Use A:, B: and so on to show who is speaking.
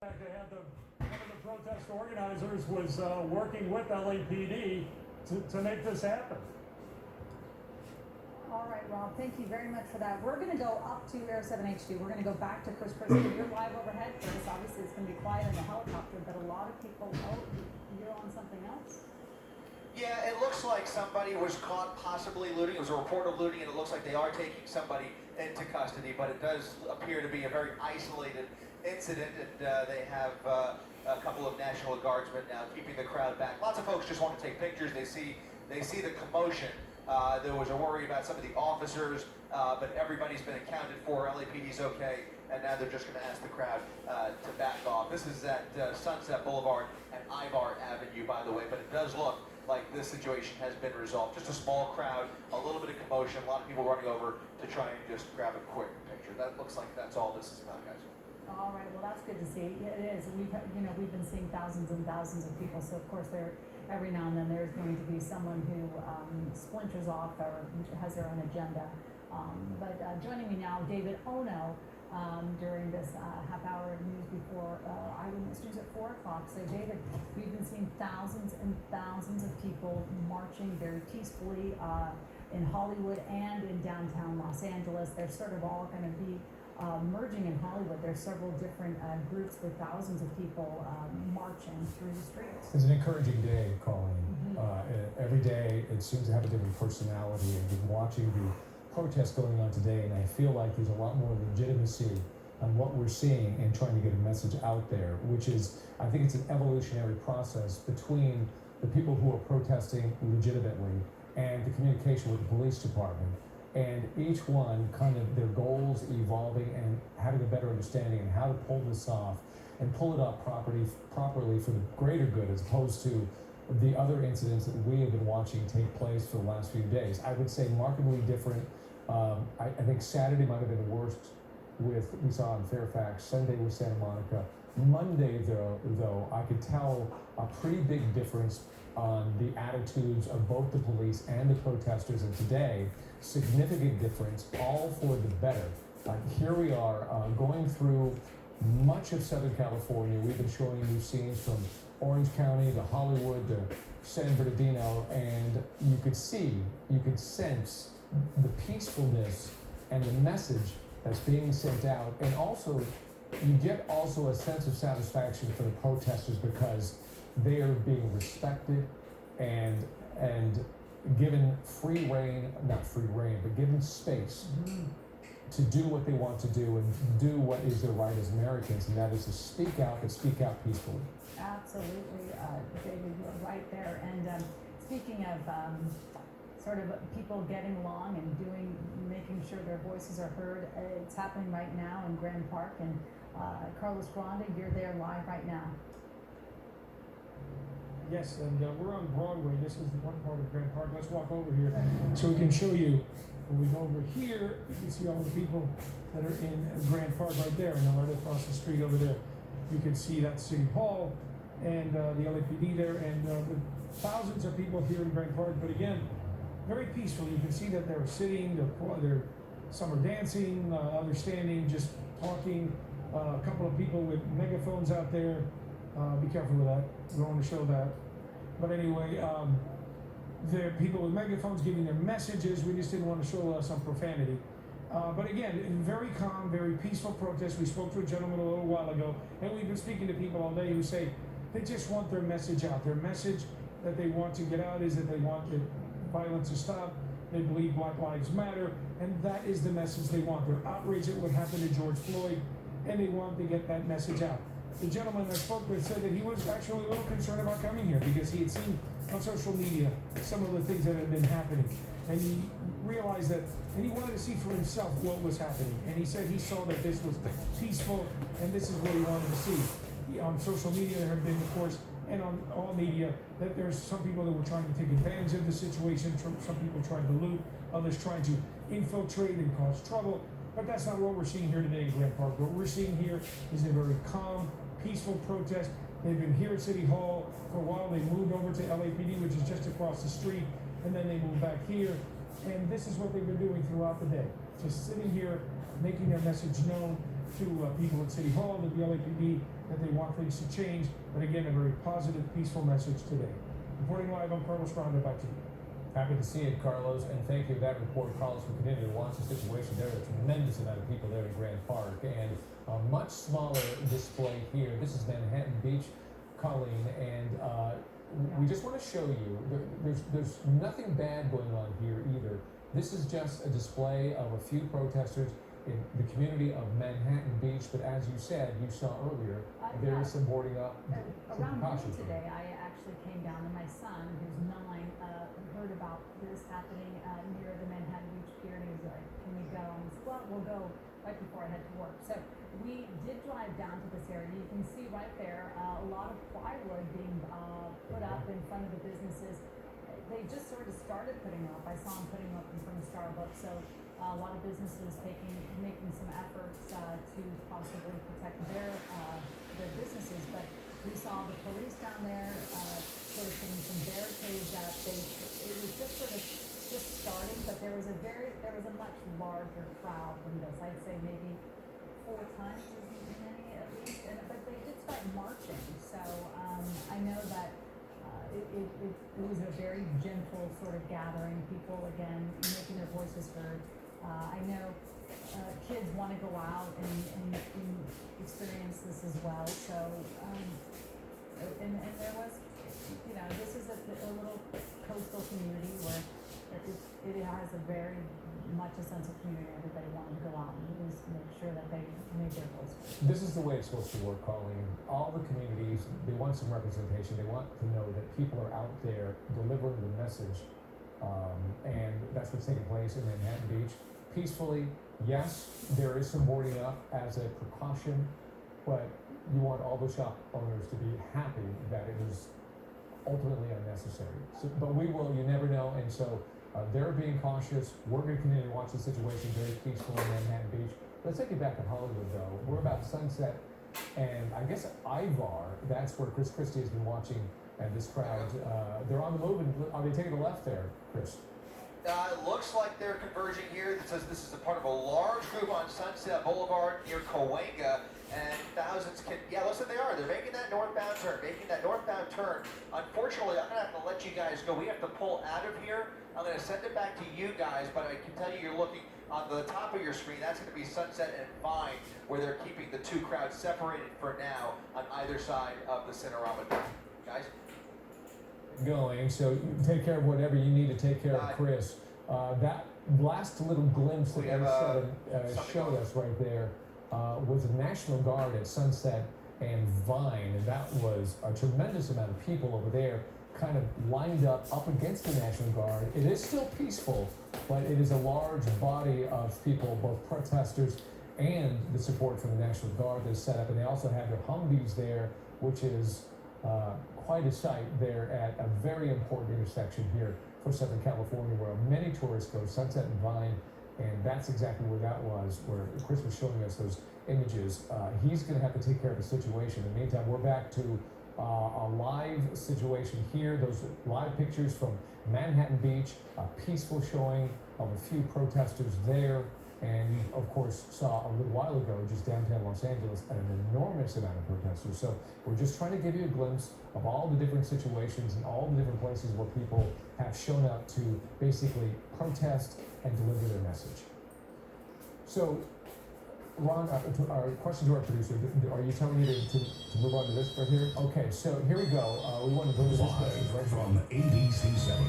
A: One of the protest organizers was working with LAPD to make this happen.
B: All right, Rob, thank you very much for that. We're going to go up to Air 7HD. We're going to go back to Chris Christie. You're live overhead for us. Obviously, it's going to be quiet in the helicopter, but a lot of people, you're on something else.
C: Yeah, it looks like somebody was caught possibly looting. It was a report of looting, and it looks like they are taking somebody into custody, but it does appear to be a very isolated incident, and they have a couple of National Guardsmen now keeping the crowd back. Lots of folks just want to take pictures. They see the commotion. There was a worry about some of the officers, but everybody's been accounted for. LAPD's okay, and now they're just going to ask the crowd to back off. This is at Sunset Boulevard and Ivar Avenue, by the way, but it does look like this situation has been resolved. Just a small crowd, a little bit of commotion, a lot of people running over to try and just grab a quick picture. That looks like that's all this is about, guys.
B: All right, well, that's good to see. Yeah, it is. We've been seeing thousands and thousands of people, so of course every now and then there's going to be someone who splinters off or has their own agenda. But joining me now, David Ono, during this half-hour news before Eyewitness News at 4 o'clock. So, David, we've been seeing thousands and thousands of people marching very peacefully in Hollywood and in downtown Los Angeles. They're sort of all going to be merging in Hollywood. There's several different groups with thousands of people marching through the streets.
D: It's an encouraging day, Colleen. Every day it seems to have a different personality. I've been watching the protests going on today, and I feel like there's a lot more legitimacy on what we're seeing and trying to get a message out there, which is, I think it's an evolutionary process between the people who are protesting legitimately and the communication with the police department. And each one kind of their goals evolving and having a better understanding of how to pull this off and pull it off properly for the greater good, as opposed to the other incidents that we have been watching take place for the last few days. I would say markedly different. I think Saturday might have been the worst we saw in Fairfax. Sunday was Santa Monica. Monday, though, I could tell a pretty big difference on the attitudes of both the police and the protesters. And today, significant difference, all for the better. Here we are going through much of Southern California. We've been showing you scenes from Orange County to Hollywood to San Bernardino, and you could sense the peacefulness and the message that's being sent out. And also, you get also a sense of satisfaction for the protesters because they are being respected and given free reign, not free reign, but given space to do what they want to do and do what is their right as Americans, and that is to speak out, but speak out peacefully.
B: Absolutely, David, you're right there. And speaking of sort of people getting along and making sure their voices are heard, it's happening right now in Grand Park. And Carlos Grande, you're there live right now.
E: Yes, and we're on Broadway. This is the one part of Grand Park. Let's walk over here so we can show you. When we go over here, you can see all the people that are in Grand Park right there, and then right across the street over there. You can see that City Hall and the LAPD there, and the thousands of people here in Grand Park. But again, very peaceful. You can see that they're sitting, some are dancing, others standing, just talking. A couple of people with megaphones out there. Be careful with that. We don't want to show that. But anyway, there are people with megaphones giving their messages. We just didn't want to show some profanity. But again, very calm, very peaceful protest. We spoke to a gentleman a little while ago, and we've been speaking to people all day who say they just want their message out. Their message that they want to get out is that they want the violence to stop. They believe Black Lives Matter, and that is the message they want. They're outraged at what happened to George Floyd, and they want to get that message out. The gentleman I spoke with said that he was actually a little concerned about coming here because he had seen on social media some of the things that had been happening. And he realized that, and he wanted to see for himself what was happening. And he said he saw that this was peaceful, and this is what he wanted to see. On social media, there have been, of course, and on all media, that there's some people that were trying to take advantage of the situation, some people trying to loot, others trying to infiltrate and cause trouble. But that's not what we're seeing here today in Grand Park. What we're seeing here is a very calm, peaceful protest. They've been here at City Hall for a while. They moved over to LAPD, which is just across the street, and then they moved back here. And this is what they've been doing throughout the day. Just sitting here, making their message known to people at City Hall, that the LAPD that they want things to change, but again, a very positive, peaceful message today. Reporting live, I'm Carlos Ronda, back to you.
D: Happy to see it, Carlos, and thank you for that report, Carlos. We continue to watch the situation. There are a tremendous amount of people there in Grand Park, and a much smaller display here. This is Manhattan Beach, Colleen, and we just want to show you, there's nothing bad going on here either. This is just a display of a few protesters in the community of Manhattan Beach, but as you said, you saw earlier, there is some boarding up. some
B: Around noon
D: precautions
B: today, I actually came down and my son, who's 9, heard about this happening near the Manhattan Beach Pier, and he was like, "Can we go?" And I said, "Well, we'll go right before I head to work." So we did drive down to this area. You can see right there a lot of plywood being put up in front of the businesses. They just sort of started putting up. I saw them putting up in front of Starbucks. So a lot of businesses making some efforts to possibly protect their businesses. But we saw the police down there sort of putting some barricades up. It was just sort of just starting, but there was a much larger crowd than this. I'd say maybe 4 times as many at least. But they did start marching. So I know that it was a very gentle sort of gathering. People again making their voices heard. I know kids want to go out and experience this as well. So and there was, this is a little coastal community where it has a very much a sense of community. Everybody wanted to go out and just make sure that they made their voice heard.
D: This is the way it's supposed to work, Colleen. All the communities, they want some representation. They want to know that people are out there delivering the message. And that's what's taking place in Manhattan Beach. Peacefully, yes, there is some boarding up as a precaution, but you want all the shop owners to be happy that it is ultimately unnecessary. So, but we will, you never know, and so they're being cautious. We're going to continue to watch the situation very peaceful in Manhattan Beach. Let's take it back to Hollywood, though. We're about Sunset, and I guess Ivar, that's where Chris Christie has been watching, and this crowd, they're on the move, and are they taking a left there, Chris?
C: It looks like they're converging here. It says this is a part of a large group on Sunset Boulevard near Cahuenga, and thousands can, yeah, listen, they are. They're making that northbound turn, Unfortunately, I'm going to have to let you guys go. We have to pull out of here. I'm going to send it back to you guys, but I can tell you you're looking on the top of your screen. That's going to be Sunset and Vine, where they're keeping the two crowds separated for now on either side of the Cinerama. Guys?
D: Going, so you take care of whatever you need to take care of, Chris. That last little glimpse that
C: We have,
D: A7 showed us right there was the National Guard at Sunset and Vine, and that was a tremendous amount of people over there kind of lined up against the National Guard. It is still peaceful, but it is a large body of people, both protesters and the support from the National Guard that's set up, and they also have their Humvees there, which is quite a sight there at a very important intersection here for Southern California, where many tourists go, Sunset and Vine, and that's exactly where that was, where Chris was showing us those images. He's going to have to take care of the situation. In the meantime, we're back to a live situation here, those live pictures from Manhattan Beach, a peaceful showing of a few protesters there. And you, of course, saw a little while ago, just downtown Los Angeles, an enormous amount of protesters. So we're just trying to give you a glimpse of all the different situations and all the different places where people have shown up to basically protest and deliver their message. So, Ron, our question to our producer, are you telling me to move on to this right here? Okay, so here we go. We want to bring this message right
F: from ABC 7.